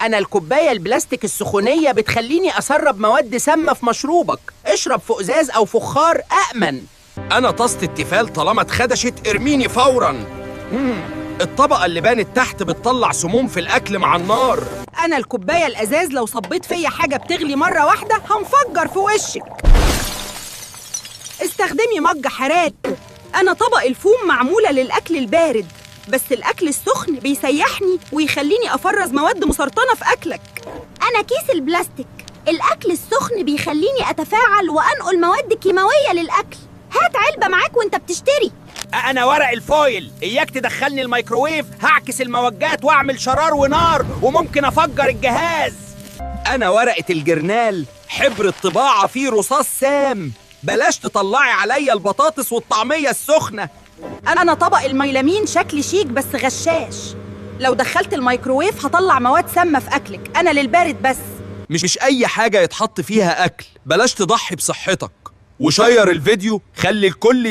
أنا الكوباية البلاستيك السخونية بتخليني أسرب مواد سامة في مشروبك. اشرب في ازاز أو فخار أأمن. أنا طاسة التيفال طالما اتخدشت ارميني فوراً. الطبقة اللي بانت تحت بتطلع سموم في الأكل مع النار. أنا الكوباية الأزاز لو صبيت فيا حاجة بتغلي مرة واحدة هنفجر في وشك. استخدمي مج حرات. أنا طبق الفوم معمولة للأكل البارد، بس الأكل السخن بيسيحني ويخليني أفرز مواد مسرطنة في أكلك. أنا كيس البلاستيك، الأكل السخن بيخليني أتفاعل وأنقل مواد كيماوية للأكل. هات علبة معاك وانت بتشتري. أنا ورق الفويل، إياك تدخلني الميكروويف هعكس الموجات وأعمل شرار ونار وممكن أفجر الجهاز. أنا ورقة الجرنال، حبر الطباعة فيه رصاص سام. بلاش تطلعي عليا البطاطس والطعمية السخنة. أنا طبق الميلامين شكلي شيك بس غشاش. لو دخلت الميكروويف هطلع مواد سامة في أكلك. أنا للبارد بس. مش أي حاجة يتحط فيها أكل. بلاش تضحي بصحتك. وشير الفيديو، خلي الكل